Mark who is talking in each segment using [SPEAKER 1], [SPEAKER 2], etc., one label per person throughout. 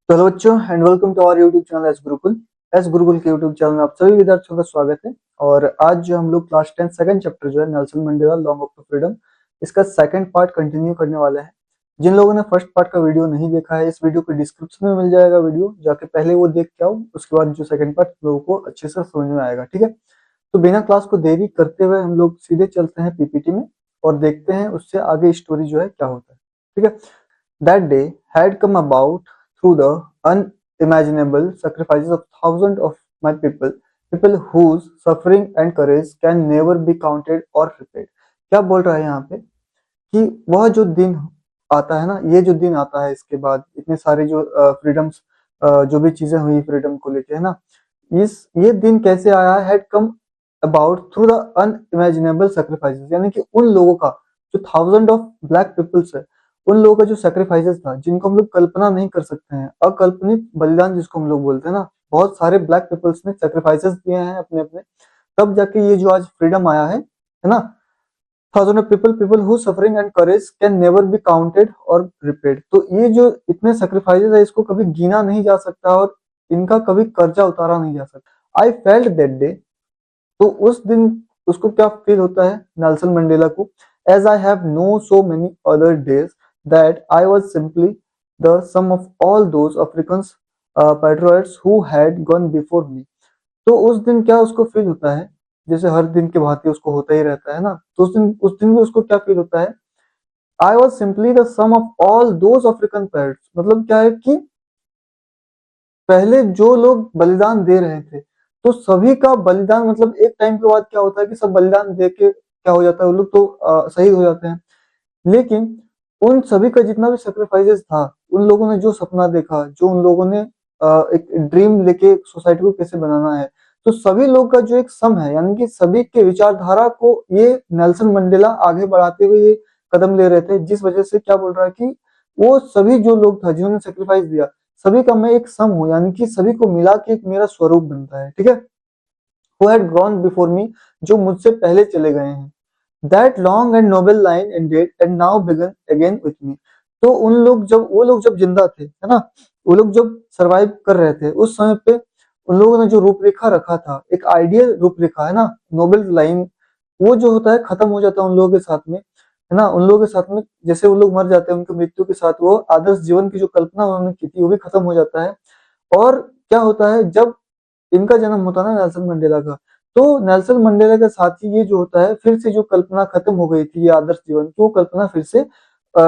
[SPEAKER 1] तो हेलो बच्चों and welcome to our YouTube channel S Gurukul के यूट्यूब चैनल में आप सभी विद्यार्थियों का स्वागत है। और आज जो हम लोग क्लास 10 सेकंड चैप्टर जो है Nelson Mandela long walk to freedom, इसका सेकंड पार्ट कंटिन्यू करने वाले हैं। जिन लोगों ने फर्स्ट पार्ट का वीडियो नहीं देखा है, इस वीडियो के डिस्क्रिप्शन में मिल जाएगा वीडियो, जाके पहले वो देख के आओ, उसके बाद जो सेकंड पार्ट लोगों को अच्छे से समझ में आएगा। ठीक है, तो बिना क्लास को देरी करते हुए हम लोग सीधे चलते हैं पीपीटी में और देखते हैं उससे आगे स्टोरी जो है क्या होता है। ठीक है, that day had come about through the unimaginable sacrifices of thousands of my people whose suffering and courage can never be counted or repaid। क्या बोल रहा है यहाँ पे कि वह जो दिन आता है ना, ये जो दिन आता है इसके बाद इतने सारे जो फ्रीडम्स, जो भी चीजें हुई फ्रीडम को लेके, है ना, इस ये दिन कैसे आया, had come about through the unimaginable sacrifices, यानी कि उन लोगों का जो थाउजेंड ऑफ ब्लैक पीपल्स है, उन लोगों का जो सेक्रीफाइसेस था जिनको हम लोग कल्पना नहीं कर सकते हैं, अकल्पनित बलिदान जिसको हम लोग बोलते हैं ना, बहुत सारे ब्लैक पीपल्स ने सेक्रीफाइसेस दिए हैं अपने अपने, तब जाके ये जो आज फ्रीडम आया है ना। Thousand of people who suffering and courage can never be counted और रिपेड। तो ये जो इतने सेक्रीफाइसेस है, इसको कभी गिना नहीं जा सकता और इनका कभी कर्जा उतारा नहीं जा सकता। आई फेल्ट दैट डे, तो उस दिन उसको क्या फील होता है नेल्सन मंडेला को, as I have know so many other days that I was simply the sum of all those African patriots who had gone before me. तो उस दिन क्या उसको फील होता है, जैसे हर दिन के भांति उसको होता ही रहता है ना, तो उस दिन भी उसको क्या फील होता है, I was simply the sum of all those African patriots. मतलब क्या है कि पहले जो लोग बलिदान दे रहे थे, तो सभी का बलिदान, मतलब एक टाइम के बाद क्या होता है कि सब बलिदान दे के क्या हो जाता है, वो लोग तो शहीद हो जाते हैं। लेकिन उन सभी का जितना भी सेक्रीफाइसेस था, उन लोगों ने जो सपना देखा, जो उन लोगों ने एक ड्रीम लेके सोसाइटी को कैसे बनाना है, तो सभी लोग का जो एक सम है, यानी कि सभी के विचारधारा को ये नेल्सन मंडेला आगे बढ़ाते हुए ये कदम ले रहे थे, जिस वजह से क्या बोल रहा है कि वो सभी जो लोग था जिन्होंने सेक्रीफाइस दिया, सभी का मैं एक सम हूँ, यानी कि सभी को मिला के एक मेरा स्वरूप बनता है। ठीक है, who had gone before me, जो मुझसे पहले चले गए हैं। That long and noble line ended and now began again with me. तो वो लोग जब जिंदा थे, है ना, वो लोग जब सरवाइव कर रहे थे उस समय पे, उन लोगों ने जो रूपरेखा रखा था, एक आइडियल रूपरेखा, है ना, नोबल लाइन, वो जो होता है खत्म हो जाता है उन लोगों के साथ में, है ना। उन लोगों के साथ में जैसे वो लोग मर जाते हैं, उनकी मृत्यु के साथ वो आदर्श जीवन की जो कल्पना उन्होंने की थी वो भी खत्म हो जाता है। और क्या होता है जब इनका जन्म होता है ना नेल्सन मंडेला का, तो नेल्सन मंडेला के साथ ही ये जो होता है, फिर से जो कल्पना खत्म हो गई थी ये आदर्श जीवन की, वो कल्पना फिर से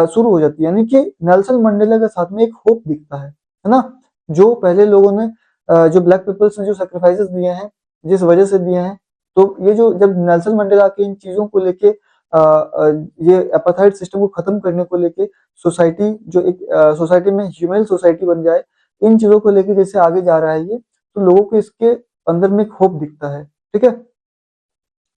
[SPEAKER 1] शुरू हो जाती है। यानी कि नेल्सन मंडेला के साथ में एक होप दिखता है ना। जो पहले लोगों ने जो ब्लैक पीपल्स ने जो सेक्रीफाइसेस दिए हैं, जिस वजह से दिए हैं, तो ये जो जब नेल्सन मंडेला के इन चीजों को लेके ये एपाथाइड सिस्टम को खत्म करने को लेके सोसाइटी, जो एक सोसाइटी में ह्यूमन सोसाइटी बन जाए, इन चीजों को लेके जैसे आगे जा रहा है ये, तो लोगों को इसके अंदर में एक होप दिखता है। ठीक है,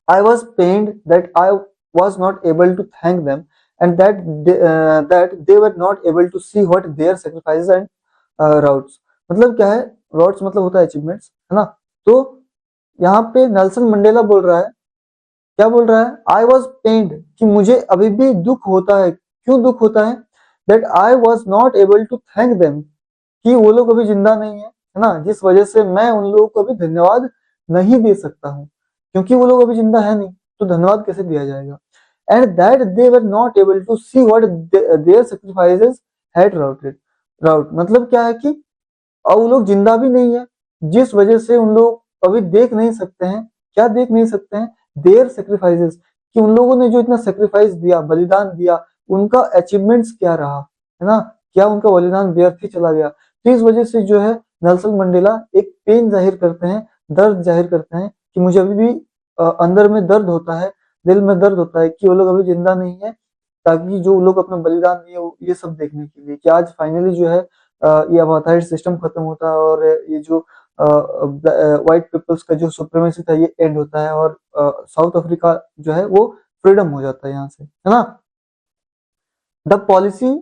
[SPEAKER 1] I was pained that I was not able to thank them and that they were not able to see what their sacrifices and routes. मतलब क्या है, राउट्स मतलब होता है अचीवमेंट्स, है ना। तो यहाँ पे नेल्सन मंडेला बोल रहा है, क्या बोल रहा है, आई वॉज पेन्ड, कि मुझे अभी भी दुख होता है। क्यों दुख होता है, that I was not able to thank them, कि वो लोग अभी जिंदा नहीं है ना, जिस वजह से मैं उन लोगों को अभी धन्यवाद नहीं दे सकता हूँ, क्योंकि वो लोग अभी जिंदा है नहीं, तो धन्यवाद कैसे दिया जाएगा। And that they were not able to see what their sacrifices had wrought मतलब क्या है कि अब वो लोग जिंदा भी नहीं है, जिस वजह से उन लोग अभी देख नहीं सकते हैं, क्या देख नहीं सकते हैं, देयर सेक्रीफाइसेस, कि उन लोगों ने जो इतना सेक्रीफाइस दिया, बलिदान दिया, उनका अचीवमेंट्स क्या रहा, है ना, क्या उनका बलिदान व्यर्थ ही चला गया। तो इस वजह से जो है नेल्सन मंडेला एक पेन जाहिर करते हैं, दर्द जाहिर करते हैं, कि मुझे अभी भी अंदर में दर्द होता है, दिल में दर्द होता है कि वो लोग अभी जिंदा नहीं है, ताकि जो लोग अपना बलिदान दिए ये सब देखने के लिए, कि आज फाइनली जो है ये अपार्थाइड सिस्टम खत्म होता है और ये जो व्हाइट पीपल्स का जो सुप्रीमेसी था ये एंड होता है, और साउथ अफ्रीका जो है वो फ्रीडम हो जाता है यहाँ से, है ना। The policy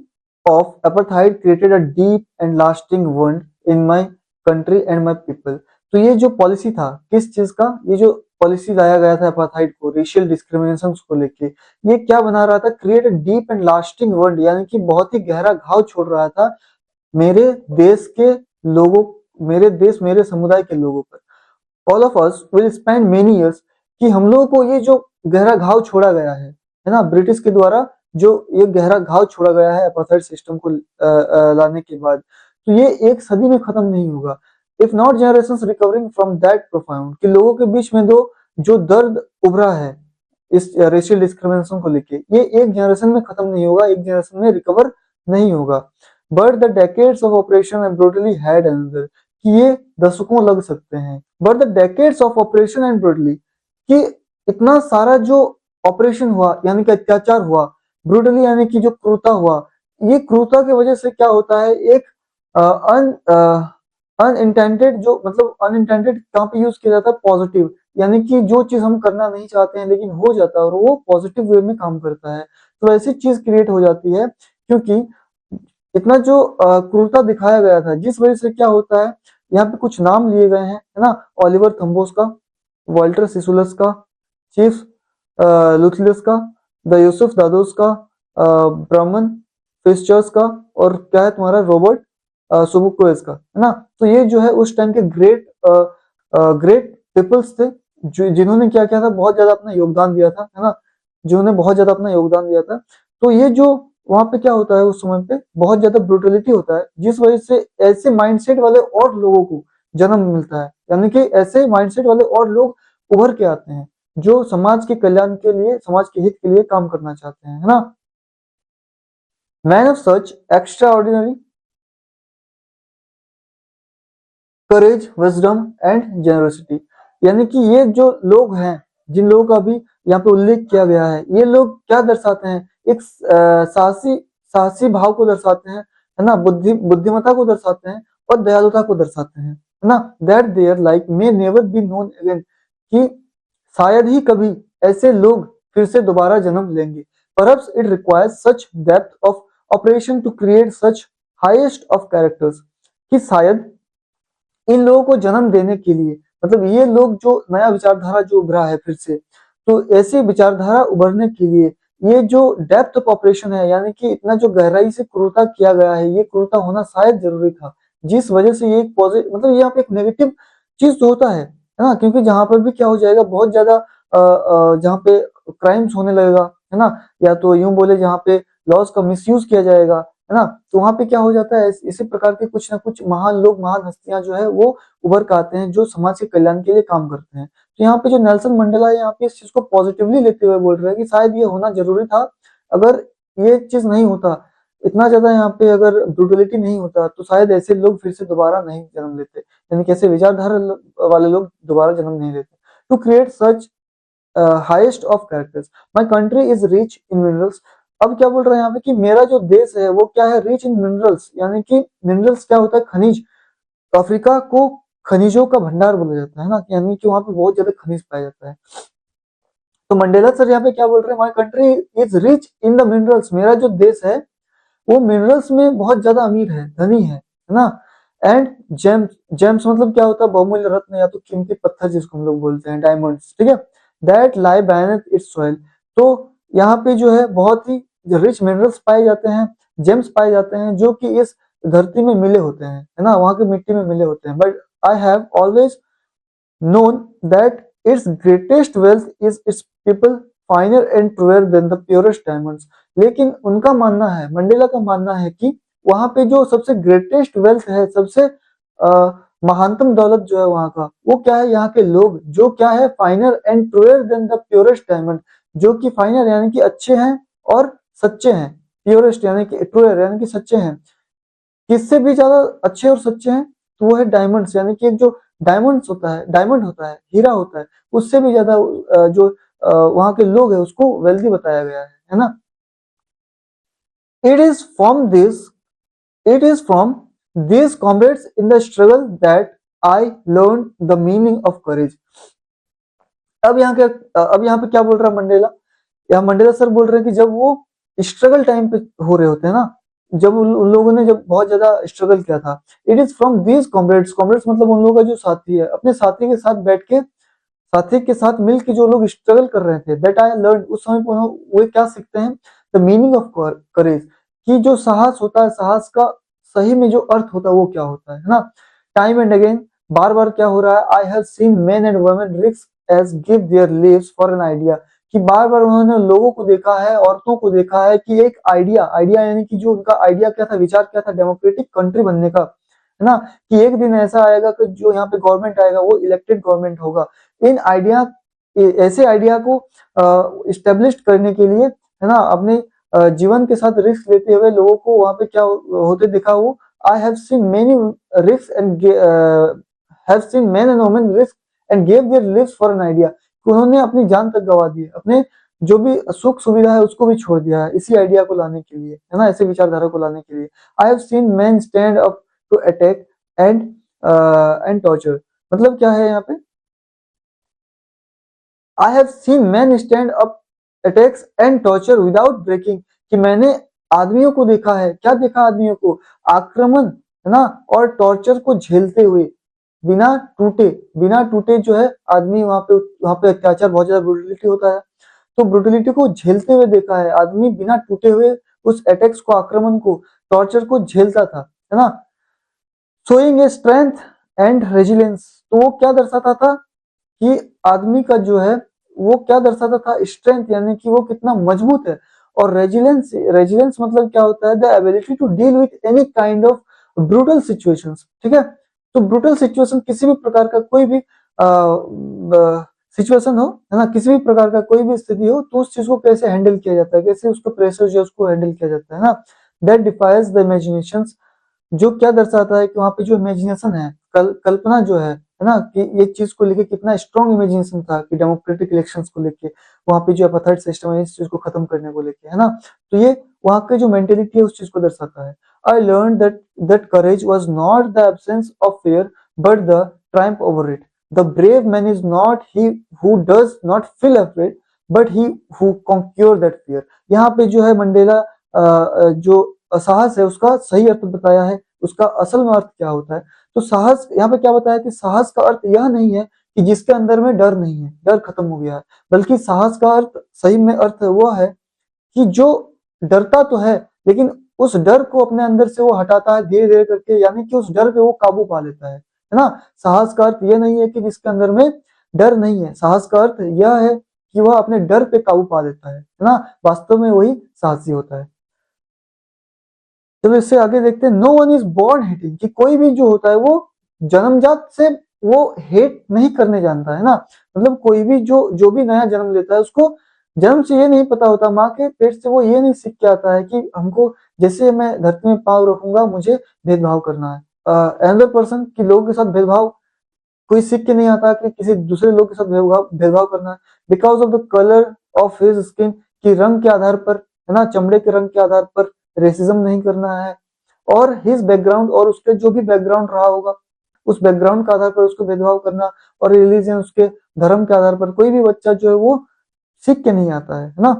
[SPEAKER 1] of apartheid created a deep and lasting wound in my country and my people। तो ये जो पॉलिसी था किस चीज का, ये जो पॉलिसी लाया गया था अपार्थाइड को, रेशियल डिस्क्रिमिनेशन को लेके, ये क्या बना रहा था, create a deep and lasting वंड, यानी कि बहुत ही गहरा घाव छोड़ रहा था मेरे देश के लोगों, मेरे देश मेरे समुदाय के लोगों पर। All of us will spend many years, कि हम लोगों को ये जो गहरा घाव छोड़ा गया है ना, ब्रिटिश के द्वारा जो ये गहरा घाव छोड़ा गया है अपार्थाइड सिस्टम को लाने के बाद, तो ये एक सदी में खत्म नहीं होगा। If not generations recovering from that profound, कि लोगों के बीच में दो जो दर्द उभरा है इस रेशियल डिस्क्रिमिनेशन को लेके, ये एक जनरेशन में खत्म नहीं होगा, एक जनरेशन में रिकवर नहीं होगा। But the decades of operation and brutally had another, कि ये दशकों लग सकते हैं। But the decades of operation and brutally, कि इतना सारा जो ऑपरेशन हुआ यानी कि अत्याचार हुआ, ब्रूटली यानी कि जो क्रूरता हुआ, ये क्रूरता की वजह से क्या होता है, एक अनइंटेंडेड, जो मतलब अनइंटेंडेड कहाँ पे यूज किया जाता है, पॉजिटिव, यानी कि जो चीज हम करना नहीं चाहते हैं लेकिन हो जाता है और वो पॉजिटिव वे में काम करता है, तो ऐसी चीज क्रिएट हो जाती है। क्योंकि इतना जो क्रूरता दिखाया गया था, जिस वजह से क्या होता है, यहाँ पे कुछ नाम लिए गए हैं, है ना, ओलिवर थम्बोस का, वॉल्टर सिसुलस का, चीफ लुथलियस का, द यूसुफ दादोस का, ब्राह्मण फिशचर्स का, और क्या है तुम्हारा रॉबर्ट सुबुक्वेज का, है ना। तो ये जो है उस टाइम के ग्रेट पीपल्स थे, जो जिन्होंने क्या किया था, बहुत ज्यादा अपना योगदान दिया था, है ना, जिन्होंने बहुत ज्यादा अपना योगदान दिया था। तो ये जो वहां पे क्या होता है, उस समय पे बहुत ज्यादा ब्रूटलिटी होता है, जिस वजह से ऐसे माइंडसेट वाले और लोगों को जन्म मिलता है, यानी कि ऐसे माइंडसेट वाले और लोग उभर के आते हैं जो समाज के कल्याण के लिए, समाज के हित के लिए काम करना चाहते हैं, है ना। Man of such extra ordinary courage, wisdom and generosity, यानी कि ये जो लोग हैं, जिन लोगों का भी यहाँ पे उल्लेख किया गया है, ये लोग क्या दर्शाते हैं, एक साहसी साहसी भाव को दर्शाते हैं, है ना, बुद्धिमत्ता को दर्शाते हैं और दयालुता को दर्शाते हैं, है ना। That their like may never be known again, कि शायद ही कभी ऐसे लोग फिर से दोबारा जन्म लेंगे। Perhaps it requires such depth of operation to create such highest of characters, कि शायद इन लोगों को जन्म देने के लिए, मतलब ये लोग जो नया विचारधारा जो उभरा है फिर से, तो ऐसी विचारधारा उभरने के लिए ये जो डेप्थ ऑफ ऑपरेशन है, यानी कि इतना जो गहराई से क्रूरता किया गया है, ये क्रूरता होना शायद जरूरी था, जिस वजह से ये एक पॉजिटिव, मतलब यहाँ पे एक नेगेटिव चीज तो होता है ना, क्योंकि जहां पर भी क्या हो जाएगा, बहुत ज्यादा जहाँ पे क्राइम्स होने लगेगा, है ना, या तो यूं बोले जहाँ पे लॉज का मिसयूज किया जाएगा, है ना, तो वहां पे क्या हो जाता है, इसी प्रकार के कुछ ना कुछ महान लोग, महान हस्तियां जो है वो उभर के आते हैं, जो समाज के कल्याण के लिए काम करते हैं। तो यहाँ पे जो नेल्सन मंडेला है, यहाँ पे इस चीज को पॉजिटिवली लेते हुए बोल रहे हैं कि शायद ये होना जरूरी था, अगर ये चीज नहीं होता, इतना ज्यादा यहाँ पे अगर ब्रूटलिटी नहीं होता, तो शायद ऐसे लोग फिर से दोबारा नहीं जन्म लेते, यानी कि ऐसे विचारधारा वाले लोग दोबारा जन्म नहीं लेते। To create such highest of characters, my country is rich in minerals. अब क्या बोल रहे हैं यहाँ पे कि मेरा जो देश है वो क्या है, रिच इन मिनरल्स, यानी कि मिनरल्स क्या होता है, खनिज। तो अफ्रीका को खनिजों का भंडार बोला जाता है ना, यानी कि वहां पे बहुत ज्यादा खनिज पाया जाता है। तो मंडेला सर यहाँ पे क्या बोल रहे हैं, माई country is rich in the minerals, मेरा जो देश है वो मिनरल्स में बहुत ज्यादा अमीर है, धनी है ना। एंड जेम्स, जेम्स मतलब क्या होता है, बहुमूल्य रत्न या तो कीमती पत्थर जिसको हम लोग बोलते हैं, डायमंड्स, ठीक है। दैट लाई बैनेथ इट्स सॉइल, तो यहाँ पे जो है बहुत ही रिच मिनरल्स पाए जाते हैं, जेम्स पाए जाते हैं, जो कि इस धरती में मिले होते हैं, है ना, वहां की मिट्टी में मिले होते हैं। But I have always known that its greatest wealth is its people, finer and truer than the purest diamonds। लेकिन उनका मानना है, मंडेला का मानना है कि वहां पे जो सबसे ग्रेटेस्ट वेल्थ है, सबसे महानतम दौलत जो है वहां का, वो क्या है, यहाँ के लोग, जो क्या है, finer and truer than the purest diamond, जो कि फाइनर यानी कि अच्छे हैं और सच्चे हैं, प्योरेस्ट यानी कि ट्रूअर यानी कि सच्चे हैं, किससे भी ज्यादा अच्छे और सच्चे हैं, तो वो है डायमंड्स, यानी कि एक जो डायमंड्स होता है, डायमंड होता है, हीरा होता है, उससे भी ज्यादा जो वहां के लोग है उसको वेल्दी बताया गया है ना। It is from this it is from this comrades in the struggle that I learn the meaning of courage. अब यहाँ पे क्या बोल रहा है मंडेला, यहाँ मंडेला सर बोल रहे हैं कि जब वो स्ट्रगल टाइम पे हो रहे होते हैं ना, जब उन लोगों ने जब बहुत ज्यादा स्ट्रगल किया था, it is from these comrades, comrades मतलब उन लोगों का जो साथी है, अपने साथी के साथ बैठ के, साथी के साथ मिल के जो लोग स्ट्रगल कर रहे थे, दैट आई लर्न, उस समय पे वो क्या सीखते हैं, द मीनिंग ऑफ करेज, कि जो साहस होता है, साहस का सही में जो अर्थ होता है वो क्या होता है ना। टाइम एंड अगेन बार बार क्या हो रहा है, I have seen men and women risk as give their lives for an idea, कि बार बार उन्होंने लोगों को देखा है, औरतों को देखा है कि एक आइडिया, आइडिया यानी कि जो उनका आइडिया क्या था, विचार क्या था डेमोक्रेटिक कंट्री बनने का, है ना, कि एक दिन ऐसा आएगा कि जो यहाँ पे गवर्नमेंट आएगा वो इलेक्टेड गवर्नमेंट होगा। इन आइडिया, ऐसे आइडिया को इस्टेब्लिश करने के लिए, है ना, अपने जीवन के साथ रिस्क लेते हुए लोगों को वहां पे क्या होते दिखा, वो I have seen many risk and have seen men and women risk and give their lives for an idea, उन्होंने अपनी जान तक गवा दी है, अपने जो भी सुख सुविधा है उसको भी छोड़ दिया है इसी आइडिया को लाने के लिए, है ना, ऐसे विचारधारा को लाने के लिए। I have seen man stand up to attack and and torture, मतलब क्या है यहाँ पे, I have seen man stand up attacks and torture without breaking, कि मैंने आदमियों को देखा है, क्या देखा आदमियों को, आक्रमण, है ना, और टॉर्चर को झेलते हुए बिना टूटे, बिना टूटे जो है आदमी वहां पे अत्याचार, बहुत ज्यादा ब्रूटलिटी होता है, तो ब्रूटलिटी को झेलते हुए देखा है, आदमी बिना टूटे हुए उस अटैक्स को, आक्रमण को, टॉर्चर को झेलता था, है ना। Showing a strength and resilience, तो वो क्या दर्शाता था कि आदमी का जो है वो क्या दर्शाता था, स्ट्रेंथ यानी कि वो कितना मजबूत है, और रेजिलेंस, रेजिलेंस मतलब क्या होता है, the ability to deal with any kind of brutal situations, ठीक है। तो ब्रूटल सिचुएशन, किसी भी प्रकार का कोई भी सिचुएशन हो, है ना, किसी भी प्रकार का कोई भी स्थिति हो, तो उस चीज को कैसे हैंडल किया जाता है, कैसे उसका प्रेशर जो उसको हैंडल किया जाता है ना, दैट डिफाइज द इमेजिनेशन, जो क्या दर्शाता है कि वहां पे जो इमेजिनेशन है, कल्पना जो है ना, कि ये चीज को लेके कितना स्ट्रॉन्ग इमेजिनेशन था कि डेमोक्रेटिक इलेक्शंस को लेके, वहां पे जो एपार्थाइड सिस्टम है इस चीज को खत्म करने को लेके, है ना, तो ये वहां के जो मेंटेलिटी है उस चीज को दर्शाता है। I learn that courage was not the absence of fear but the Triumph over it, the brave man is not he who does not feel afraid but he who conquer that fear, यहाँ पे जो है Mandela जो साहस है उसका सही अर्थ बताया है, उसका असल में अर्थ क्या होता है। तो साहस यहाँ पे क्या बताया कि साहस का अर्थ यह नहीं है कि जिसके अंदर में डर नहीं है, डर खत्म हो गया है, बल्कि साहस का अर्थ, सही में अर्थ वो है कि जो डरता तो है लेकिन उस डर को अपने अंदर से वो हटाता है धीरे धीरे करके, यानी कि उस डर पे वो काबू पा लेता है ना। साहस का अर्थ यह नहीं है कि जिसके अंदर में डर नहीं है, साहस का अर्थ यह है कि वह अपने डर पे काबू पा लेता है ना, वास्तव में वही साहसी होता है। चलो इससे आगे देखते हैं, no one is born hating, कि कोई भी जो होता है वो जन्मजात से वो हेट नहीं करने जानता है ना, मतलब कोई भी जो भी नया जन्म लेता है उसको जन्म से ये नहीं पता होता, माँ के पेट से वो ये नहीं सीख के आता है कि हमको जैसे मैं धरती में पाँव रखूंगा मुझे भेदभाव करना है, अनदर पर्सन कि लोगों के साथ भेदभाव कोई सीख के नहीं आता कि किसी दूसरे लोग के साथ भेदभाव भेदभाव करना है, because of the colour of his skin, कि रंग के आधार पर, है ना, चमड़े के रंग के आधार पर रेसिज्म नहीं करना है, और हिज बैकग्राउंड, और उसके जो भी बैकग्राउंड रहा होगा उस बैकग्राउंड के आधार पर उसको भेदभाव करना, और रिलीजन, उसके धर्म के आधार पर कोई भी बच्चा जो है वो सीख के नहीं आता है ना।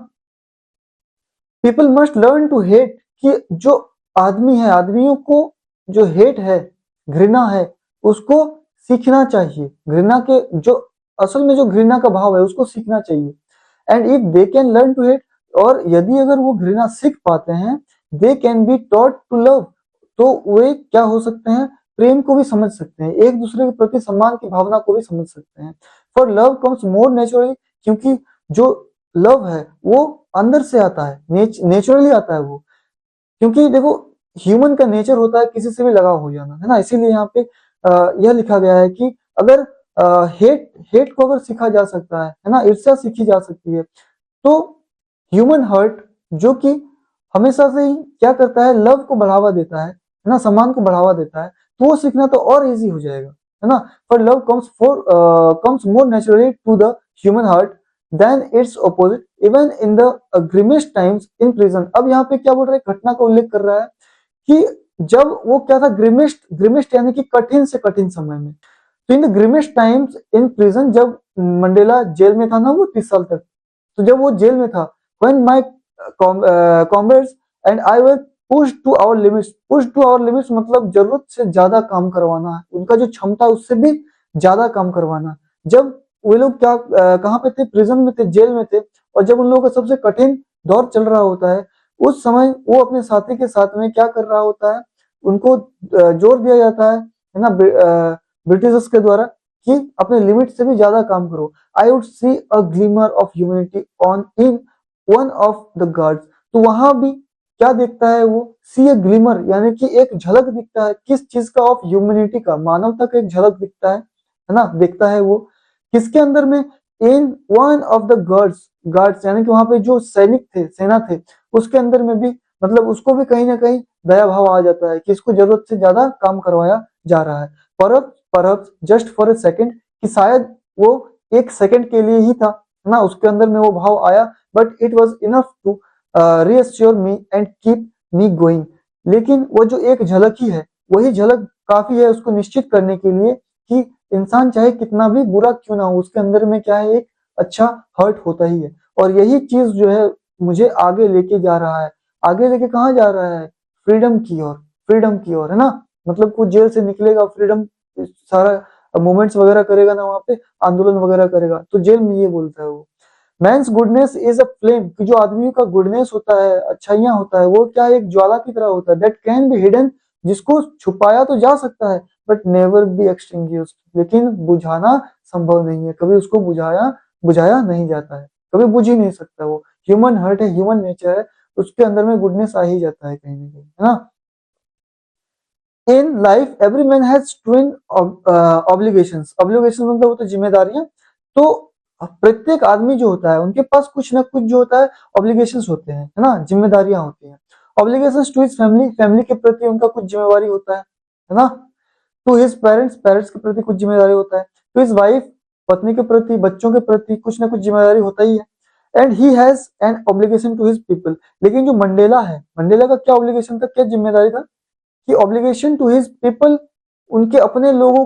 [SPEAKER 1] People must learn to hate, कि जो आदमी है, आदमियों को जो हेट है, घृणा है, उसको सीखना चाहिए, घृणा के जो असल में जो घृणा का भाव है उसको सीखना चाहिए। And if they can learn to hate, और यदि अगर वो घृणा सीख पाते हैं, they can be taught to love, तो वे क्या हो सकते हैं, प्रेम को भी समझ सकते हैं, एक दूसरे के प्रति सम्मान की भावना को भी समझ सकते हैं। For love comes more naturally, क्योंकि जो लव है वो अंदर से आता है, नेचुरली आता है वो, क्योंकि देखो ह्यूमन का नेचर होता है किसी से भी लगाव हो जाना, है ना, इसीलिए यहाँ पे यह लिखा गया है कि अगर हेट हेट को अगर सीखा जा सकता है ना, ईर्ष्या सीखी जा सकती है, तो ह्यूमन हर्ट जो कि हमेशा से ही क्या करता है, लव को बढ़ावा देता है ना, सम्मान को बढ़ावा देता है, तो वो सीखना तो और इजी हो जाएगा, है ना। For love comes more naturally to the human heart than its opposite even in the grimmest times in prison. अब यहाँ पे क्या बोल रहा है, घटना का उल्लेख कर रहा है कि जब वो क्या था, ग्रिमेस्ट, ग्रिमेस्ट यानी कि कठिन से कठिन समय में, तो in the grimmest times in prison, जब मंडेला जेल में था ना वो 30 साल तक, तो जब वो जेल में था, when my comrades and I were push to our limits, push to our limits मतलब जरूरत से ज्यादा काम करवाना है, उनका जो क्षमता उससे भी ज्यादा काम करवाना। जब वे लोग क्या कहाँ पे थे, प्रिजन में थे, जेल में थे, और जब उन लोगों का सबसे कठिन दौर चल रहा होता है, उस समय वो अपने साथी के साथ में क्या कर रहा होता है, उनको जोर दिया जाता है ना, ब्रिटिशर्स के द्वारा कि अपने लिमिट से भी ज्यादा काम करो। I would see a glimmer of humanity on in one of the guards. तो वहां भी क्या देखता है वो, सी ए ग्लिमर यानी कि एक झलक दिखता है, किस चीज का, ऑफ ह्यूमैनिटी का, मानवता का एक झलक दिखता है ना, देखता है वो किसके अंदर में, in one of the guards यानी कि वहां पे जो सैनिक थे, सेना थे, उसके अंदर में भी मतलब उसको भी कहीं ना कहीं दया भाव आ जाता है कि इसको जरूरत से ज्यादा काम करवाया जा रहा है। परहप्स जस्ट फॉर ए सेकेंड, कि शायद वो एक सेकंड के लिए ही था ना, उसके अंदर में वो भाव आया, but it was enough to reassure me and keep me going. लेकिन वो जो एक झलक ही है, वही झलक काफी है उसको निश्चित करने के लिए कि इंसान चाहे कितना भी बुरा क्यों ना हो, उसके अंदर में क्या है, एक अच्छा हर्ट होता ही है। और यही चीज जो है मुझे आगे लेके जा रहा है। आगे लेके कहाँ जा रहा है, फ्रीडम की ओर, फ्रीडम की ओर, है ना। मतलब कुछ जेल से निकलेगा, फ्रीडम सारा मूवमेंट्स वगैरह करेगा ना, वहां पे आंदोलन वगैरह करेगा, तो जेल में ये बोलता है वो, man's goodness is a flame, कि जो आदमी का गुडनेस होता है, अच्छाइयां होता है, वो क्या एक ज्वाला की तरह होता है, दैट कैन बी हिडन, जिसको छुपाया तो जा सकता है, बट नेवर बी एक्सटिंग्विश्ड, लेकिन बुझाना संभव नहीं है, कभी उसको बुझाया नहीं जाता है, कभी बुझ ही नहीं सकता वो। ह्यूमन हर्ट है, ह्यूमन नेचर है, उसके अंदर में गुडनेस आ ही जाता है कहीं ना कहीं, है ना। In life every man has twin obligations, obligation मतलब होता है जिम्मेदारियां। तो प्रत्येक आदमी जो होता है उनके पास कुछ ना कुछ जो होता है ऑब्लिगेशंस होते हैं, है ना, जिम्मेदारियां होती हैं। Obligations to his family, family के प्रति उनका कुछ जिम्मेवारी होता है ना। टू हिज पेरेंट्स, पेरेंट्स के प्रति कुछ जिम्मेदारी होता है। टू हिज वाइफ, पत्नी के प्रति, बच्चों के प्रति कुछ ना कुछ जिम्मेदारी होता ही है। And he has an obligation to his people. लेकिन जो मंडेला है, मंडेला का क्या ऑब्लिगेशन था, क्या जिम्मेदारी था, कि ऑब्लिगेशन टू हिज पीपल, उनके अपने लोगों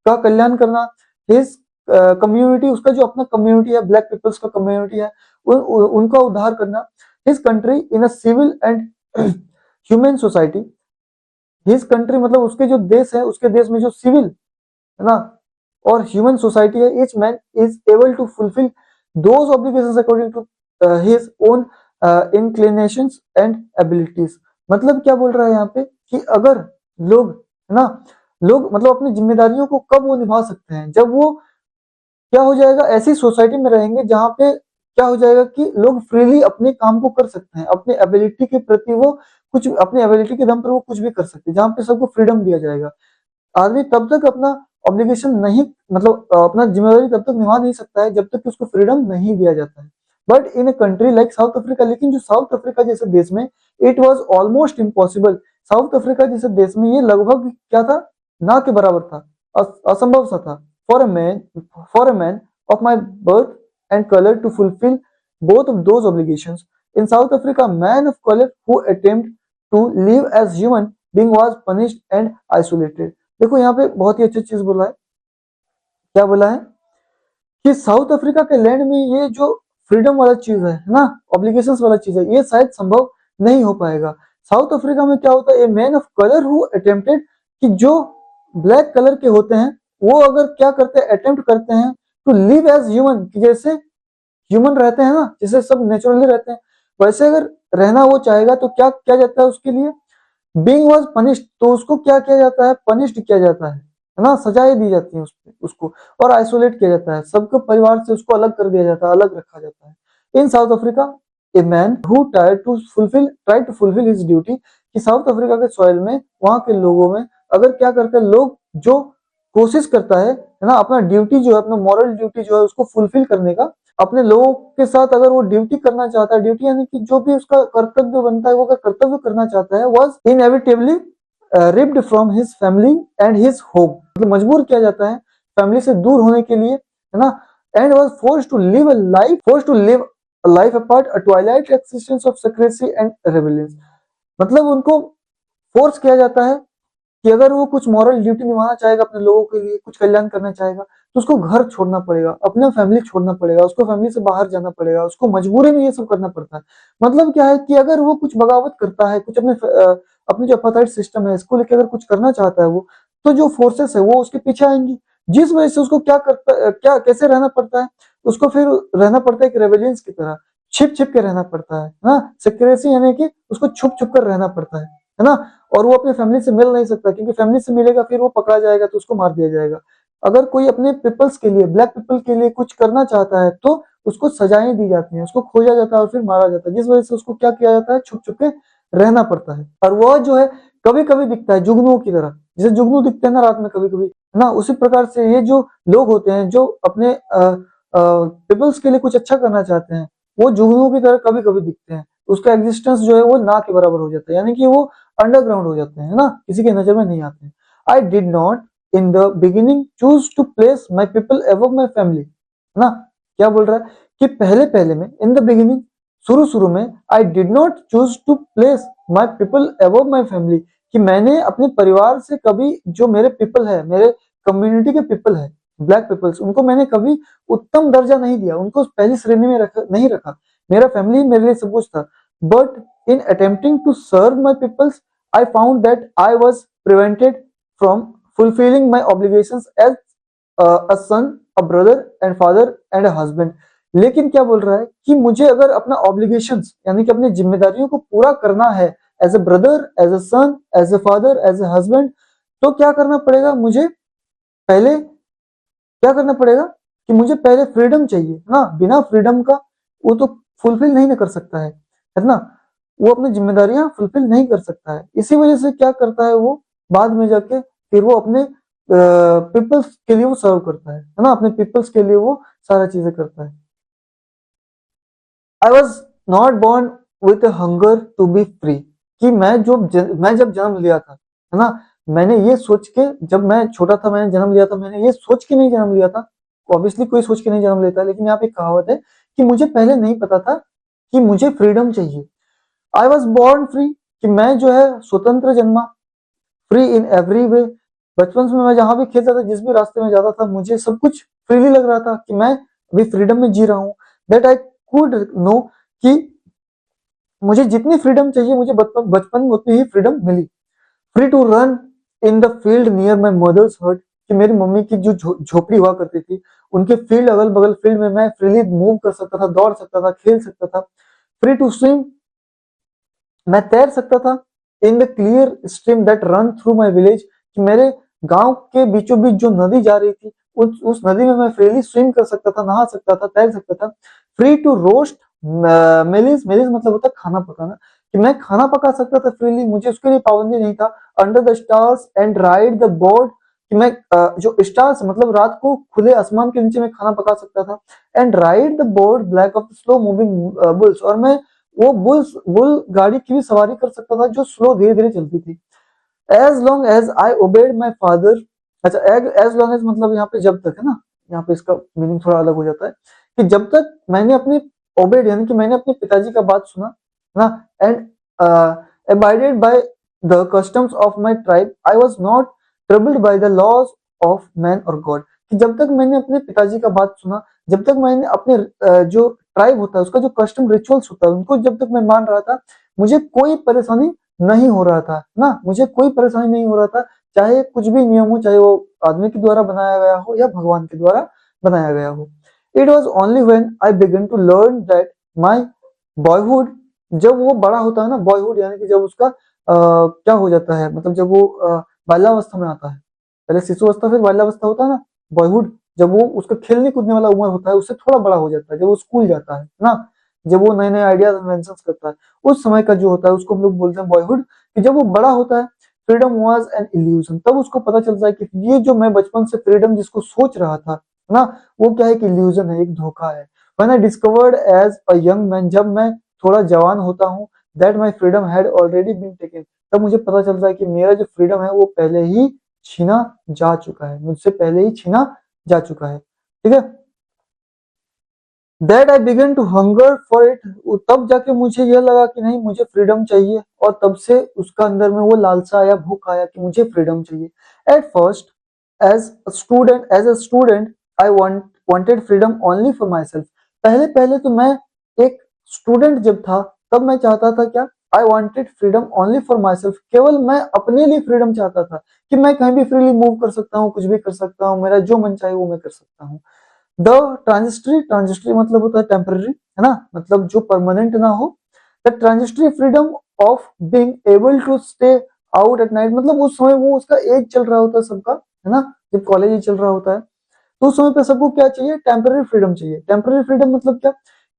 [SPEAKER 1] का कल्याण करना। हिज कम्युनिटी, उसका जो अपना कम्युनिटी है, ब्लैक पीपल्स का कम्युनिटी है, उनका उद्धार करना। His country in a civil and human society, his country मतलब उसके जो देश है, उसके देश में जो सिविल है ना और ह्यूमन सोसाइटी है, each man is able to fulfil those obligations according to his own inclinations and abilities. मतलब क्या बोल रहा है यहाँ पे, कि अगर लोग, है ना, लोग मतलब अपनी जिम्मेदारियों को कब वो निभा सकते हैं, जब वो क्या हो जाएगा, ऐसी सोसाइटी में रहेंगे जहां पे क्या हो जाएगा कि लोग फ्रीली अपने काम को कर सकते हैं, अपने एबिलिटी के प्रति वो कुछ, अपने एबिलिटी के दम पर वो कुछ भी कर सकते हैं, जहां पे सबको फ्रीडम दिया जाएगा। आदमी तब तक अपना ऑब्लिगेशन नहीं, मतलब अपना जिम्मेदारी तब तक निभा नहीं सकता है जब तक कि उसको फ्रीडम नहीं दिया जाता है। But in a country like south Africa, लेकिन जो साउथ अफ्रीका जैसे देश में, it was almost impossible, south Africa जैसे देश में ये लगभग क्या था, ना के बराबर था, असंभव सा था, for a man, for a man of my birth and colour to fulfil both of those obligations. In South Africa, man of color who attempt to live as human being was punished and isolated. देखो यहाँ पे बहुत ही अच्छी चीज बोला है, क्या बोला है, कि साउथ अफ्रीका के लैंड में ये जो फ्रीडम वाला चीज है ना, ऑब्लिगेशंस वाला चीज है, ये शायद संभव नहीं हो पाएगा। साउथ अफ्रीका में क्या होता है, a man of colour who attempted, कि जो ब्लैक कलर के होते हैं वो अगर क्या करते हैं, अटेम्प्ट करते हैं टू लिव एज ह्यूमन, कि जैसे ह्यूमन रहते हैं ना, जैसे सब नेचुरली रहते हैं, वैसे अगर रहना वो चाहेगा तो क्या किया जाता है उसके लिए, बीइंग वाज पनिश्ड, तो उसको क्या किया जाता है, पनिश्ड किया जाता है ना, सजाएं दी जाती है उसको, और आइसोलेट किया जाता है, सबके परिवार से उसको अलग कर दिया जाता है, अलग रखा जाता है। In South Africa, a man who try to fulfil his duty, कि साउथ अफ्रीका के सॉइल में, वहां के लोगों में अगर क्या करते हैं लोग, जो कोशिश करता है ना, अपना ड्यूटी जो है, अपना मॉरल ड्यूटी जो है उसको फुलफिल करने का, अपने लोगों के साथ अगर वो ड्यूटी करना चाहता है, ड्यूटी यानी कि जो भी उसका कर्तव्य बनता है, वो अगर कर्तव्य करना चाहता है, was inevitably ripped from his family and his home, मतलब मजबूर किया जाता है फैमिली से दूर होने के लिए, है ना। And was force to live a life apart, a twilight existence of secrecy and rebellion, मतलब उनको फोर्स किया जाता है कि अगर वो कुछ मॉरल ड्यूटी निभाना चाहेगा, अपने लोगों के लिए कुछ कल्याण करना चाहेगा, तो उसको घर छोड़ना पड़ेगा, अपना फैमिली छोड़ना पड़ेगा, उसको फैमिली से बाहर जाना पड़ेगा, उसको मजबूरी में ये सब करना पड़ता है। मतलब क्या है कि अगर वो कुछ बगावत करता है, कुछ अपने जो अपार्थाइड सिस्टम है इसको लेकर अगर कुछ करना चाहता है वो, तो जो फोर्सेस है वो उसके पीछे आएंगी, जिस वजह से उसको क्या कैसे रहना पड़ता है, उसको फिर रहना पड़ता है एक रेबेलियंस की तरह, छिप छिप के रहना पड़ता है ना, सिक्रेसी यानी कि उसको छुप छुप कर रहना पड़ता है। है ना, और वो अपने फैमिली से मिल नहीं सकता, क्योंकि फैमिली से मिलेगा फिर वो पकड़ा जाएगा तो उसको मार दिया जाएगा। अगर कोई अपने पीपल्स के लिए, ब्लैक पीपल के लिए कुछ करना चाहता है तो उसको सजाएं दी जाती हैं, उसको खोजा जाता है और फिर मारा जाता है, जिस वजह से उसको क्या किया जाता है, छुप छुप के रहना पड़ता है। और वह जो है कभी कभी दिखता है जुगनुओं की तरह, जैसे जुगनू दिखते हैं ना रात में कभी कभी, है ना, उसी प्रकार से ये जो लोग होते हैं जो अपने पीपल्स के लिए कुछ अच्छा करना चाहते हैं, वो जुगनुओं की तरह कभी कभी दिखते हैं। उसका एग्जिस्टेंस जो है वो ना के बराबर हो जाता है, यानी कि वो अंडरग्राउंड हो जाते हैं, है ना, किसी के नजर में नहीं आते हैं। I did not in the beginning choose to place my people above my family, है ना। क्या बोल रहा है कि पहले पहले में, इन द बिगिनिंग, शुरू शुरू में, I did not choose to place my people above my family, कि मैंने अपने परिवार से कभी, जो मेरे पीपल है, मेरे कम्युनिटी के पीपल है, ब्लैक पीपल्स, उनको मैंने कभी उत्तम दर्जा नहीं दिया, उनको पहली श्रेणी में नहीं रखा। मेरा फैमिली मेरे लिए सब कुछ था। But in attempting to serve my peoples I found that I was prevented from fulfilling my obligations as a son, a brother and father and a husband। लेकिन क्या बोल रहा है कि मुझे अगर अपना ऑब्लिगेशंस यानी कि अपनी जिम्मेदारियों को पूरा करना है, as a brother, as a son, as a father, as a husband, तो क्या करना पड़ेगा, मुझे पहले क्या करना पड़ेगा कि मुझे पहले फ्रीडम चाहिए ना। बिना फ्रीडम का वो तो फुलफिल नहीं ना कर सकता है ना, वो अपनी जिम्मेदारियां फुलफिल नहीं कर सकता है। इसी वजह से क्या करता है वो, बाद में जाके फिर वो अपने पीपल्स के लिए वो सर्व करता है ना, अपने पीपल्स के लिए वो सारा चीजें करता है। I was not born with hunger to be free, कि मैं जब जन्म लिया था, है ना, मैंने ये सोच के, जब मैं छोटा था मैंने जन्म लिया था, मैंने ये सोच के नहीं जन्म लिया था। ऑब्वियसली कोई सोच के नहीं जन्म लेता, लेकिन यहाँ पे कहावत है कि मुझे पहले नहीं पता था कि मुझे फ्रीडम चाहिए। आई वॉज बॉर्न फ्री, कि मैं जो है स्वतंत्र जन्मा, फ्री इन एवरी वे। बचपन से मैं जहां भी खेलता था, जिस भी रास्ते में जाता था, मुझे सब कुछ फ्रीली लग रहा था कि मैं अभी फ्रीडम में जी रहा हूँ। दैट आई कुड नो, कि मुझे जितनी फ्रीडम चाहिए मुझे बचपन में उतनी ही फ्रीडम मिली। Free to run in the field near my mother's hut, कि मेरी मम्मी की जो झोपड़ी हुआ करती थी, उनके फील्ड, अगल बगल फील्ड में मैं फ्रीली मूव कर सकता था, दौड़ सकता था, खेल सकता था। फ्री टू स्विम, मैं तैर सकता था in the clear stream that run through my village, कि मेरे गांव के बीचों बीच जो नदी जा रही थी, उस नदी में मैं फ्रीली स्विम कर सकता था, नहा सकता था, तैर सकता था। Free to roast mealies, mealies मतलब होता है खाना पकाना, कि मैं खाना पका सकता था फ्रीली, मुझे उसके लिए पाबंदी नहीं था। Under the stars and ride the board, कि मैं जो स्टार्स मतलब रात को खुले आसमान के नीचे मैं खाना पका सकता था। And ride the board black of slow moving bulls, और मैं वो बुल गाड़ी की भी सवारी कर सकता था जो स्लो धीरे धीरे चलती थी। As long as I obeyed my father, अच्छा, एज लॉन्ग एज मतलब यहाँ पे जब तक, है ना, यहाँ पे इसका मीनिंग थोड़ा अलग हो जाता है, कि जब तक मैंने अपनी ओबेड यानी कि मैंने अपने पिताजी का बात सुना ना, and abided by the customs of my tribe, I was not troubled by the laws of man or God, कि जब तक मैंने अपने पिताजी का बात सुना, जब तक मैंने अपने जो ट्राइब होता है उसका जो कस्टम रिचुअल्स होता है उनको जब तक मैं मान रहा था, मुझे कोई परेशानी नहीं हो रहा था ना, मुझे कोई परेशानी नहीं हो रहा था, चाहे कुछ भी नियम हो, चाहे वो आदमी के द्वारा बनाया गया हो या भगवान के द्वारा बनाया गया हो। It was only when I began to learn that my boyhood, जब वो बड़ा होता है ना, बॉयहुड यानी कि जब उसका क्या हो जाता है, मतलब जब वो बाल्यावस्था में आता है, पहले शिशु अवस्था फिर बाल्यावस्था होता है ना, बॉयहुड, जब वो उसका खेलने कूदने वाला उम्र होता है, उससे थोड़ा बड़ा हो जाता है, जब वो स्कूल जाता है ना, जब वो नए नए आइडियाज इन्वेंशन करता है, उस समय का जो होता है उसको हम लोग बोलते हैं बॉयहुड। कि जब वो बड़ा होता है, फ्रीडम वाज एन इल्यूजन, तब उसको पता चलता है कि ये जो मैं बचपन से फ्रीडम जिसको सोच रहा था ना, वो क्या है कि इल्यूजन है, एक धोखा है। When I discovered as a young man, जब मैं थोड़ा जवान होता हूँ, that my freedom had already been taken, तब मुझे पता चलता है कि मेरा जो फ्रीडम है वो पहले ही छीना जा चुका है, मुझसे पहले ही छीना जा चुका है। ठीक है, that I began to hunger for it, तब जाके मुझे यह लगा कि नहीं मुझे फ्रीडम चाहिए, और तब से उसका अंदर में वो लालसा आया, भूख आया कि मुझे फ्रीडम चाहिए। At first as a student I wanted freedom only for myself, पहले पहले तो मैं एक स्टूडेंट जब था तब मैं चाहता था क्या, I wanted freedom only for my self, केवल मैं अपने लिए फ्रीडम चाहता था, कि मैं कहीं भी फ्रीली मूव कर सकता हूँ, कुछ भी कर सकता हूँ, मेरा जो मन चाहे वो मैं कर सकता हूँ। द ट्रांजिस्टरी, ट्रांजिस्टरी मतलब होता है टेम्पररी, है ना, मतलब जो परमानेंट ना हो। The transitory freedom of being able to stay out at night, मतलब उस समय वो उसका एज चल रहा होता है सबका, है ना, जब कॉलेज ही चल रहा होता है, तो उस समय पे सबको क्या चाहिए, टेम्पररी फ्रीडम चाहिए। टेम्पररी फ्रीडम मतलब क्या,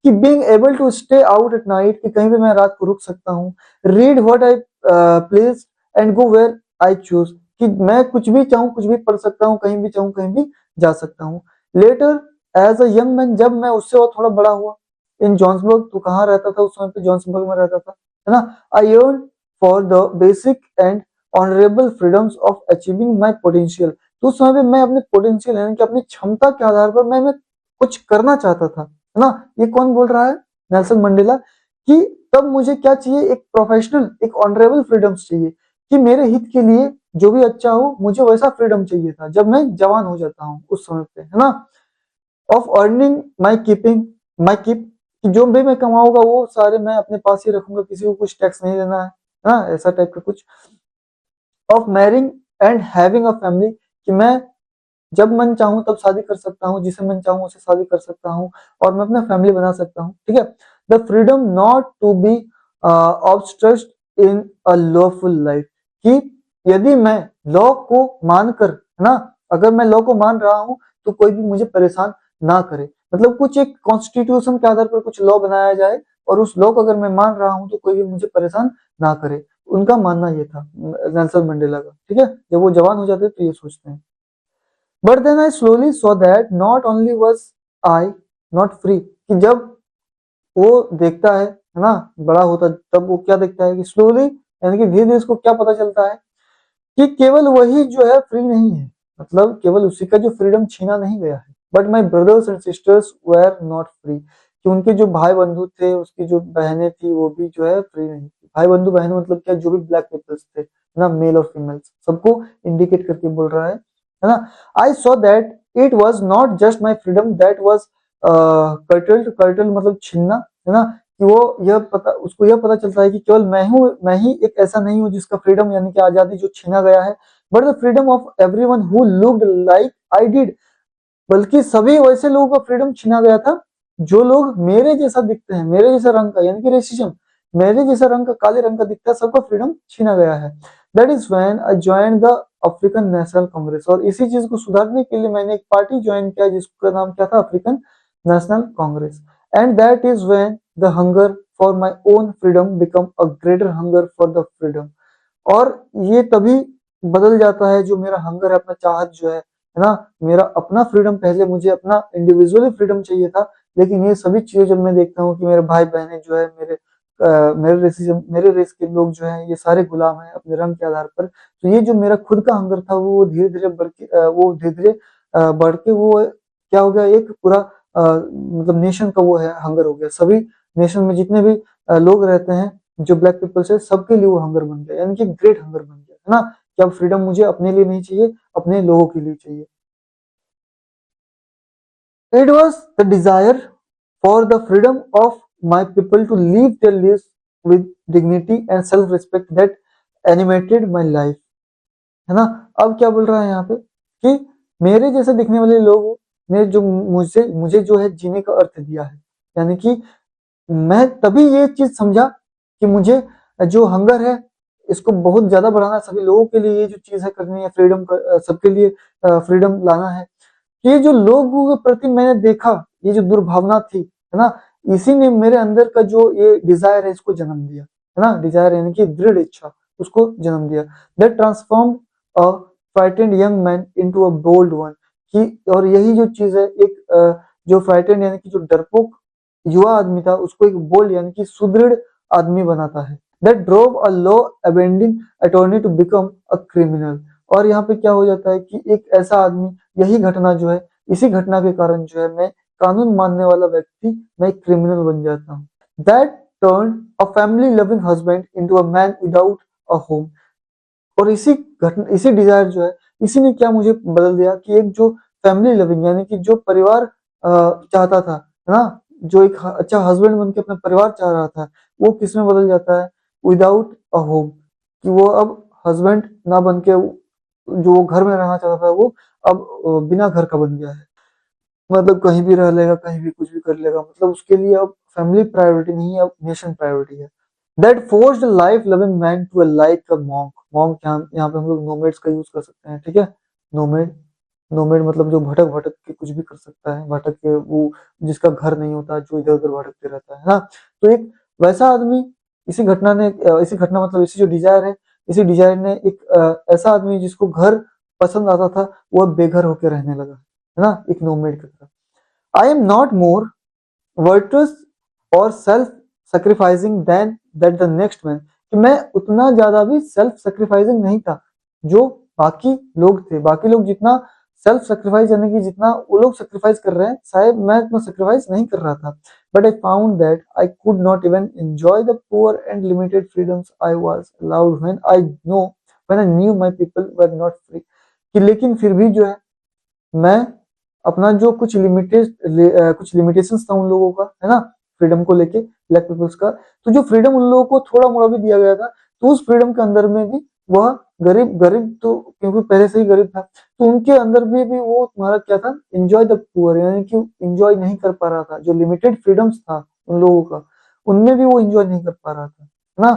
[SPEAKER 1] कि being able to stay out at night, कि कहीं पे मैं रात को रुक सकता हूँ, read what I please and go where I choose, कि मैं कुछ भी चाहूँ कुछ भी पढ़ सकता हूँ, कहीं भी चाहूँ कहीं भी जा सकता हूँ। Later as a young man, जब मैं उससे और थोड़ा बड़ा हुआ, इन जॉन्सबर्ग, तो कहाँ रहता था उस समय पे, जॉन्सबर्ग में रहता था, है ना, I earn for the basic and honourable freedoms of achieving my potential, तो उस समय पे मैं अपने पोटेंशियल यानी कि अपनी क्षमता के आधार पर मैं कुछ करना चाहता था, है ना। ये कौन बोल रहा है, नेल्सन मंडेला, कि तब मुझे क्या चाहिए, एक प्रोफेशनल, एक ऑनरेबल फ्रीडम्स चाहिए, कि मेरे हित के लिए जो भी अच्छा हो, मुझे वैसा फ्रीडम चाहिए था जब मैं जवान हो जाता हूँ उस समय पे, है ना। Of earning my keeping my keep, कि जो भी मैं कमाऊंगा वो सारे मैं अपने पास ही रखूंगा, किसी को कुछ टैक्स नहीं देना है ना, ऐसा टाइप का कुछ। Of marrying and having a family, कि मैं जब मन चाहूं तब शादी कर सकता हूँ, जिसे मन चाहूं उसे शादी कर सकता हूँ, और मैं अपना फैमिली बना सकता हूँ, ठीक है। The freedom not to be obstruct in a lawful life, कि यदि मैं लॉ को मानकर, है ना, अगर मैं लॉ को मान रहा हूँ तो कोई भी मुझे परेशान ना करे, मतलब कुछ एक कॉन्स्टिट्यूशन के आधार पर कुछ लॉ बनाया जाए, और उस लॉ को अगर मैं मान रहा हूँ तो कोई भी मुझे परेशान ना करे, उनका मानना ये था नेल्सन मंडेला का, ठीक है। जब वो जवान हो जाते तो ये सोचते हैं। But then I slowly saw that not only was I not free, कि जब वो देखता है ना, बड़ा होता, तब वो क्या देखता है कि स्लोली, यानी कि धीरे धीरे उसको क्या पता चलता है कि केवल वही जो है फ्री नहीं है, मतलब केवल उसी का जो फ्रीडम छीना नहीं गया है, but my brothers and sisters were not free, कि उनके जो भाई बंधु थे, उसकी जो बहनें थी, वो भी जो है फ्री नहीं थी। भाई बंधु बहनें मतलब क्या, जो भी ब्लैक पीपल्स थे ना, मेल और फीमेल, सबको इंडिकेट करके बोल रहा है ना। I saw that it was not just my freedom that was curtailed, curtail मतलब छीनना, है ना, कि वो यह पता, उसको यह पता चलता है कि केवल मैं ही एक ऐसा नहीं हूँ जिसका फ्रीडम यानी कि आजादी जो छीना गया है, but the freedom of everyone who looked like I did, बल्कि सभी वैसे लोगों का फ्रीडम छीना गया था जो लोग मेरे जैसा दिखते हैं, मेरे जैसा रंग का, यानी कि रेसिज्म, मेरे जैसा रंग का, काले रंग का दिखता है, सबका फ्रीडम छीना गया है। That is when I joined the African national Congress, और इसी चीज को सुधारने के लिए मैंने एक पार्टी ज्वाइन किया जिसका नाम क्या था, African national Congress. And that is when the hunger for my own freedom become a greater hunger for the freedom, और ये तभी बदल जाता है, जो मेरा हंगर है, अपना चाहत जो है ना, मेरा अपना फ्रीडम, पहले मुझे अपना इंडिविजुअली फ्रीडम चाहिए था, लेकिन ये सभी चीजें जब मैं देखता हूँ कि मेरे भाई बहनें जो है, मेरे रेसिज्म, मेरे रेस के लोग जो है, ये सारे गुलाम हैं अपने रंग के आधार पर, तो ये जो मेरा खुद का हंगर था वो धीरे धीरे बढ़ के वो धीरे धीरे बढ़ के वो क्या हो गया, एक पूरा मतलब नेशन का वो है हंगर हो गया, सभी नेशन में जितने भी लोग रहते हैं जो ब्लैक पीपल से, सबके लिए वो हंगर बन गया, यानी कि ग्रेट हंगर बन गया, है ना, कि अब फ्रीडम मुझे अपने लिए नहीं चाहिए, अपने लोगों के लिए चाहिए। It was the desire for the freedom of my people to live their lives with dignity and self respect that animated my life, है ना। अब क्या बोल रहा है यहाँ पे, कि मेरे जैसे दिखने वाले लोग ने जो मुझे मुझे जो है जीने का अर्थ दिया है, यानी कि मैं तभी ये चीज समझा कि मुझे जो हंगर है इसको बहुत ज्यादा बढ़ाना, सभी लोगों के लिए ये जो चीज है करनी है, फ्रीडम सबके लिए फ्रीडम लाना है। ये जो लोगों के प्रति मैंने देखा, ये जो दुर्भावना थी, है ना, इसी ने मेरे अंदर का जो ये डिजायर है इसको जन्म दिया, है ना, डिजायर यानी कि दृढ़ इच्छा, उसको जन्म दिया। That transform a frightened young man into a bold one, कि और यही जो चीज है, एक जो फ्राइटेंड यानी कि जो डरपोक युवा आदमी था, उसको एक बोल्ड यानी कि सुदृढ़ आदमी बनाता है। That drove a law abiding attorney to become a criminal, और यहाँ पे क्या हो जाता है कि एक ऐसा आदमी, यही घटना जो है, इसी घटना के कारण जो है मैं कानून मानने वाला व्यक्ति, मैं एक क्रिमिनल बन जाता हूँ। That turn a family loving husband into a man without a home, और इसी घटना, इसी डिजायर जो है, इसी ने क्या मुझे बदल दिया कि एक जो फैमिली लविंग यानी कि जो परिवार चाहता था, है ना, जो एक अच्छा हस्बैंड बन के अपना परिवार चाह रहा था, वो किस में बदल जाता है, विदाउट अ होम, कि वो अब हस्बैंड ना बन के जो वो घर में रहना चाहता था, वो अब बिना घर का बन गया है, मतलब कहीं भी रह लेगा, कहीं भी कुछ भी कर लेगा, मतलब उसके लिए अब फैमिली प्रायोरिटी नहीं है, अब नेशन प्रायोरिटी है। That forced life loving man to like a monk. Monk यहाँ पे हम लोग नोमेड्स का यूज कर सकते हैं, ठीक है। नोमेड, नोमेड मतलब जो भटक भटक के कुछ भी कर सकता है, भटक के, वो जिसका घर नहीं होता, जो इधर उधर भटकते रहता है ना। तो एक वैसा आदमी, इसी घटना ने, इसी घटना मतलब इसी जो डिजायर है, इसी डिजायर ने एक ऐसा आदमी जिसको घर पसंद आता था, वो अब बेघर होकर रहने लगा, है ना, एक नोमेड की तरह। I am not more virtuous or self sacrificing than that the next man, कि मैं उतना ज्यादा भी सेल्फ सेक्रीफाइसिंग नहीं था जो बाकी लोग थे। बाकी लोग जितना सेल्फ सेक्रीफाइस, यानी कि जितना वो लोग सेक्रीफाइस कर रहे हैं, शायद मैं उतना सेक्रीफाइस नहीं कर रहा था। But I found that I could not even enjoy the poor and limited freedoms I was allowed when I knew my people were not free. कि लेकिन फिर भी जो है, मैं अपना जो कुछ लिमिटेशंस था उन लोगों का, है ना, फ्रीडम को लेके, ब्लैक पीपल्स का, तो जो फ्रीडम उन लोगों को थोड़ा मोड़ा भी दिया गया था, तो उस फ्रीडम के अंदर में भी वह गरीब गरीब तो क्योंकि पहले से ही गरीब था, तो उनके अंदर भी वो तुम्हारा क्या था, एंजॉय द पुअर, यानी कि एंजॉय नहीं कर पा रहा था। जो लिमिटेड फ्रीडम्स था उन लोगों का, उनमें भी वो एंजॉय नहीं कर पा रहा था, है ना।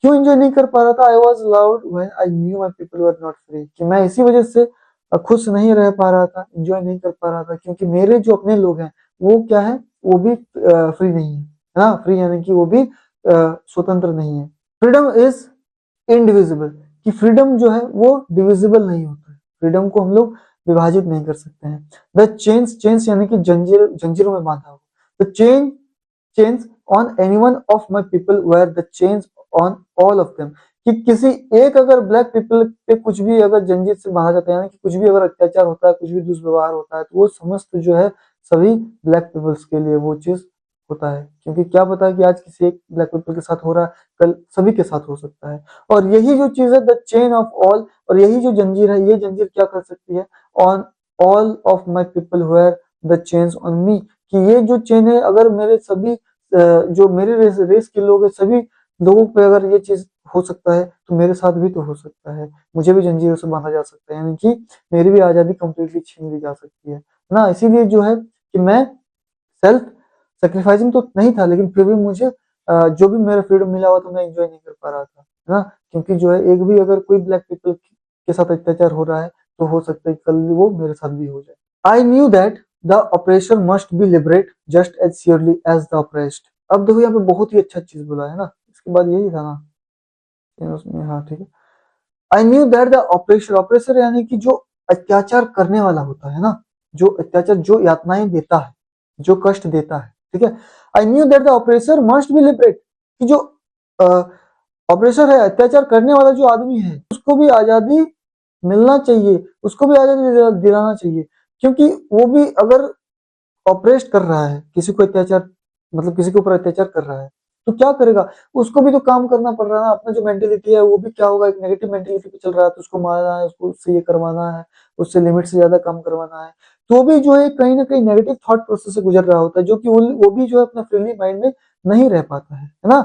[SPEAKER 1] क्यों एंजॉय नहीं कर पा रहा था? I was loud when I knew my people were not free, कि मैं इसी वजह से खुश नहीं रह पा रहा था, एंजॉय नहीं कर पा रहा था, क्योंकि मेरे जो अपने लोग हैं वो क्या है, वो भी फ्री नहीं है ना। फ्री यानी कि वो भी स्वतंत्र नहीं है। फ्रीडम इज इनडिविजिबल, कि फ्रीडम जो है वो डिविजिबल नहीं होता है, फ्रीडम को हम लोग विभाजित नहीं कर सकते हैं। द चेन्स, चेन्स यानी कि जंजीर, जंजीरों में बांधा हुआ। The chains on anyone of my people were the chains on all of them, कि किसी एक अगर ब्लैक पीपल पे कुछ भी अगर जंजीर से बांधा जाता है, यानी कि कुछ भी अगर अत्याचार होता है, कुछ भी दुष्व्यवहार होता है, तो वो समस्त जो है सभी ब्लैक पीपल्स के लिए वो चीज होता है। क्योंकि क्या पता है कि आज किसी एक ब्लैक पीपल के साथ हो रहा है, कल सभी के साथ हो सकता है। और यही जो चीज है, द चेन ऑफ ऑल, और यही जो जंजीर है, ये जंजीर क्या कर सकती है, on all of my people were the chains on me, कि ये जो चेन है, अगर मेरे सभी जो मेरे रेस के लोग हैं, सभी लोगों पे अगर ये चीज हो सकता है, तो मेरे साथ भी तो हो सकता है, मुझे भी जंजीरों से बांधा जा सकता है, यानी कि मेरी भी आजादी कंप्लीटली छीन ली जा सकती है ना। इसीलिए जो है कि मैं सेल्फ सेक्रीफाइसिंग तो नहीं था, लेकिन फिर भी मुझे जो भी मेरा फ्रीडम मिला हुआ था, मैं एंजॉय नहीं कर पा रहा था, है ना। क्योंकि जो है, एक भी अगर कोई ब्लैक पीपल के साथ अत्याचार हो रहा है, तो हो सकता है कल वो मेरे साथ भी हो जाए। I knew that the oppressor must be liberate just as surely as the oppressed. अब देखो, यहाँ पे बहुत ही अच्छा चीज बोला है ना, इसके बाद यही था ना उसमें, हाँ ठीक है। आई knew that the operation, oppressor यानी कि जो अत्याचार करने वाला होता है ना, जो अत्याचार, जो यातनाएं देता है, जो कष्ट देता है, ठीक है। आई knew that the oppressor must be liberate, कि जो ऑपरेसर है, अत्याचार करने वाला जो आदमी है, उसको भी आजादी मिलना चाहिए, उसको भी आजादी दिलाना चाहिए। क्योंकि वो भी अगर ऑपरेट कर रहा है, किसी को अत्याचार, मतलब किसी के ऊपर अत्याचार कर रहा है, तो क्या करेगा, उसको भी तो काम करना पड़ रहा है ना। अपना जो मेंटेलिटी है वो भी क्या होगा, एक नेगेटिव मेंटेलिटी पे चल रहा है, तो उसको मारना है, उसको उससे ये करवाना है, उससे लिमिट से ज्यादा काम करवाना है, तो भी जो है कहीं ना कहीं नेगेटिव थॉट प्रोसेस से गुजर रहा होता है, जो कि वो भी जो है अपना फ्रीली माइंड में नहीं रह पाता है ना।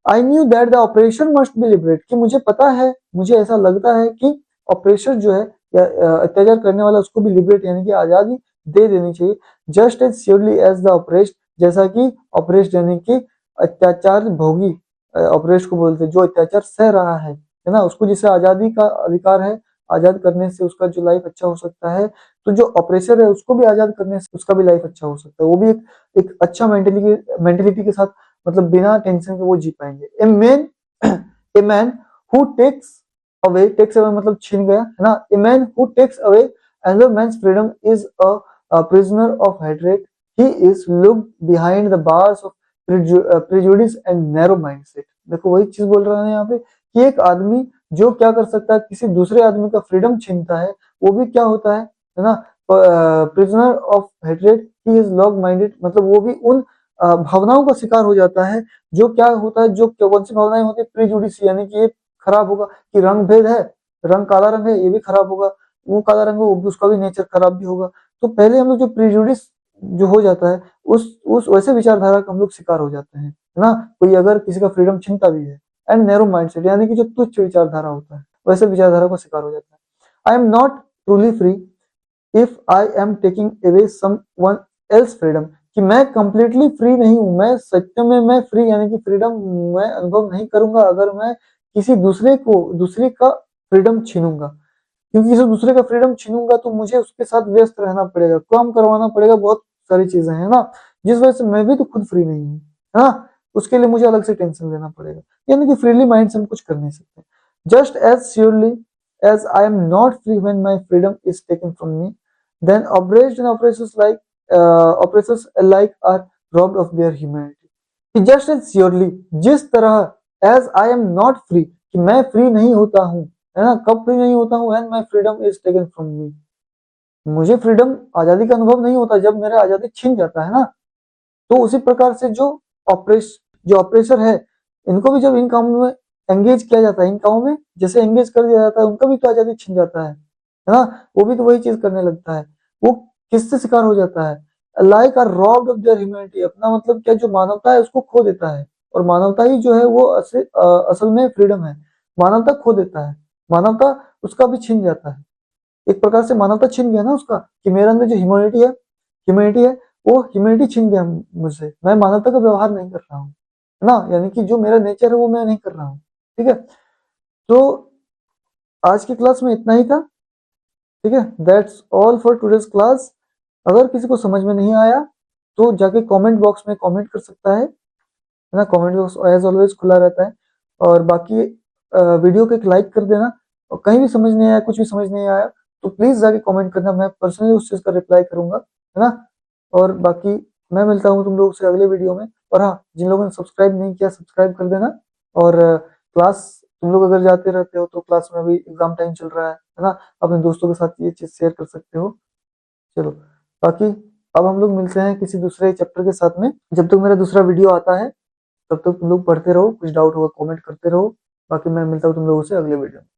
[SPEAKER 1] आई knew that the oppressor must be liberate, कि मुझे पता है, मुझे ऐसा लगता है कि ऑपरेशन जो है, या अत्याचार करने वाला, उसको भी लिबरेट यानी कि आजादी दे देनी चाहिए, just as surely as the oppressed, जैसा कि ऑपरेस्ट यानी कि अत्याचार भोगी, ऑपरेस्ट को बोलते हैं, जो अत्याचार सह रहा है ना, उसको जिसे आजादी का अधिकार है, आजाद करने से उसका जो लाइफ अच्छा हो सकता है, तो जो ऑपरेसर है उसको भी आजाद करने से उसका भी लाइफ अच्छा हो सकता है, वो भी एक अच्छा मेंटेलिटी के साथ, मतलब बिना टेंशन के वो जी पाएंगे। A man who takes away मतलब छीन गया, है ना। A man who takes away another man's freedom is a prisoner of hatred, he is locked behind the bars of prejudice and narrow mindset. देखो वही चीज बोल रहा है यहाँ पे, कि एक आदमी जो क्या कर सकता है, किसी दूसरे आदमी का फ्रीडम छीनता है, वो भी क्या होता है ना, prisoner of hatred, he is log minded, मतलब वो भी उन भावनाओं का शिकार हो जाता है, जो क्या होता है, जो कौन सी भावनाएं होती है, प्रीजुडिस, यानी कि ये खराब होगा, कि रंग भेद है, रंग काला रंग है, ये भी खराब होगा, वो काला रंग है, वो भी, उसका भी नेचर खराब भी होगा। तो पहले हम लोग जो प्रीजुडिस जो हो जाता है, उस वैसे विचारधारा का हम लोग शिकार हो जाते हैं, है ना। कोई अगर किसी का फ्रीडम छीनता भी है, एंड नैरो माइंडसेट यानी कि जो तुच्छ विचारधारा होता है, वैसे विचारधारा का शिकार हो जाता है। आई am not truly free if I am taking away someone else freedom, कि मैं कंप्लीटली फ्री नहीं हूं, मैं सत्य में मैं फ्री यानी कि फ्रीडम मैं अनुभव नहीं करूंगा अगर मैं किसी दूसरे का फ्रीडम छीनूंगा। क्योंकि किसी दूसरे का फ्रीडम छीनूंगा तो मुझे उसके साथ व्यस्त रहना पड़ेगा, काम करवाना पड़ेगा, बहुत सारी चीजें हैं ना, जिस वजह से मैं भी तो खुद फ्री नहीं हूँ, है ना। उसके लिए मुझे अलग से टेंशन लेना पड़ेगा, यानी कि फ्रीली माइंड से हम कुछ कर नहीं सकते। Just as surely as I am not free when my freedom is taken from me, then oppressed and oppressors alike are robbed of their humanity। Just as surely, जिस तरह as I am not free, कि मैं free नहीं होता हूँ, है ना, कब फ्री नहीं होता हूँ, when my freedom is taken from मी, मुझे फ्रीडम आजादी का अनुभव नहीं होता जब मेरा आजादी छिन जाता है ना। तो उसी प्रकार से जो ऑपरेसर है, इनको भी जब इन कामों में एंगेज किया जाता है, इन कामों में जैसे एंगेज कर दिया जाता है, उनका भी तो आजादी छिन जाता है ना। वो भी तो वही चीज करने लगता है, वो किससे शिकार हो जाता है, like are robbed of their humanity, अपना मतलब क्या, जो मानवता है उसको खो देता है। और मानवता ही जो है वो असल में फ्रीडम है। मानवता खो देता है, मानवता उसका भी छिन जाता है। एक प्रकार से मानवता छिन गया ना उसका, कि मेरे अंदर जो ह्यूमैनिटी है, वो ह्यूमैनिटी छिन गया मुझसे, मैं मानवता का व्यवहार नहीं कर रहा हूँ, है ना, यानी कि जो मेरा नेचर है वो मैं नहीं कर रहा हूँ। ठीक है, तो आज की क्लास में इतना ही था। ठीक है, that's all for today's class. अगर किसी को समझ में नहीं आया तो जाके कमेंट बॉक्स में कमेंट कर सकता है ना, कमेंट बॉक्स एज ऑलवेज खुला रहता है। और बाकी वीडियो को एक लाइक कर देना, और कहीं भी समझ नहीं आया, कुछ भी समझ नहीं आया तो प्लीज जाके कमेंट करना, मैं पर्सनली उस चीज का रिप्लाई करूंगा, है ना। और बाकी मैं मिलता हूँ तुम लोगों से अगले वीडियो में। और हाँ, जिन लोगों ने सब्सक्राइब नहीं किया सब्सक्राइब कर देना। और क्लास तुम लोग अगर जाते रहते हो तो क्लास में अभी एग्जाम टाइम चल रहा है ना, अपने दोस्तों के साथ ये चीज शेयर कर सकते हो। चलो, बाकी अब हम लोग मिलते हैं किसी दूसरे चैप्टर के साथ में। जब तक मेरा दूसरा वीडियो आता है तब तक तुम लोग पढ़ते रहो, कुछ डाउट होगा कमेंट करते रहो। बाकी मैं मिलता हूँ तुम लोगों से अगले वीडियो में।